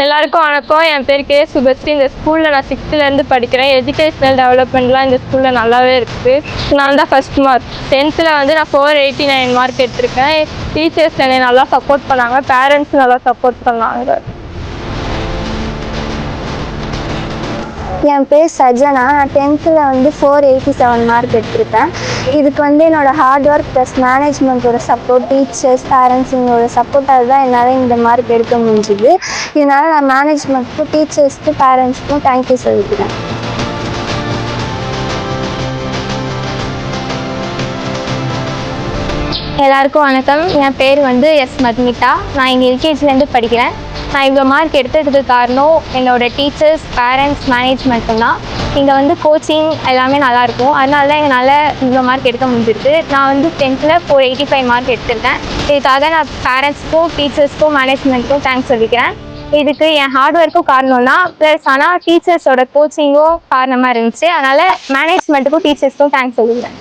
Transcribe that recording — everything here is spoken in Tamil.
எல்லாருக்கும் வணக்கம். என் பேர் கே சுபஸ்ரீ. இந்த ஸ்கூலில் நான் 6th படிக்கிறேன். எஜுகேஷ்னல் டெவலப்மெண்ட்லாம் இந்த ஸ்கூலில் நல்லாவே இருக்குது. நான் தான் ஃபஸ்ட் மார்க். 10th நான் 489 மார்க் எடுத்திருக்கேன். டீச்சர்ஸ் என்னை நல்லா சப்போர்ட் பண்ணாங்க, பேரண்ட்ஸ் நல்லா சப்போர்ட் பண்ணாங்க. என் பேர் சஜனா. நான் 10th 487 மார்க் எடுத்திருக்கேன். இதுக்கு என்னோடய ஹார்ட் ஒர்க் ப்ளஸ் மேனேஜ்மெண்ட்டோட சப்போர்ட், டீச்சர்ஸ், பேரண்ட்ஸ் இவங்களோட சப்போர்ட்டால் தான் என்னால் இந்த மார்க் எடுக்க முடிஞ்சுது. இதனால் நான் மேனேஜ்மெண்ட்டுக்கும் டீச்சர்ஸ்க்கும் பேரண்ட்ஸ்க்கும் தேங்க்யூ சொல்லிக்கிறேன். எல்லாருக்கும் வணக்கம். என் பேர் எஸ் மதுமிதா. நான் இங்கே எல்கேஜிலேருந்து படிக்கிறேன். நான் இவ்வளோ மார்க் எடுத்ததுக்கு காரணம் என்னோடய டீச்சர்ஸ், பேரண்ட்ஸ், மேனேஜ்மெண்ட்டும் தான். இங்கே கோச்சிங் எல்லாமே நல்லாயிருக்கும். அதனால தான் என்னால் இவ்வளோ மார்க் எடுக்க முடிஞ்சிருக்கு. நான் 10th 485 மார்க் எடுத்திருக்கேன். இதுக்காக நான் பேரண்ட்ஸ்க்கும், டீச்சர்ஸ்க்கும், மேனேஜ்மெண்ட்டுக்கும் தேங்க்ஸ் சொல்லிக்கிறேன். இதுக்கு என் ஹார்ட் ஒர்க்கும் காரணம் தான். ப்ளஸ் ஆனால் டீச்சர்ஸோட கோச்சிங்கும் காரணமாக இருந்துச்சு. அதனால் மேனேஜ்மெண்ட்டுக்கும் டீச்சர்ஸ்க்கும் தேங்க்ஸ் சொல்லிக்கிறேன்.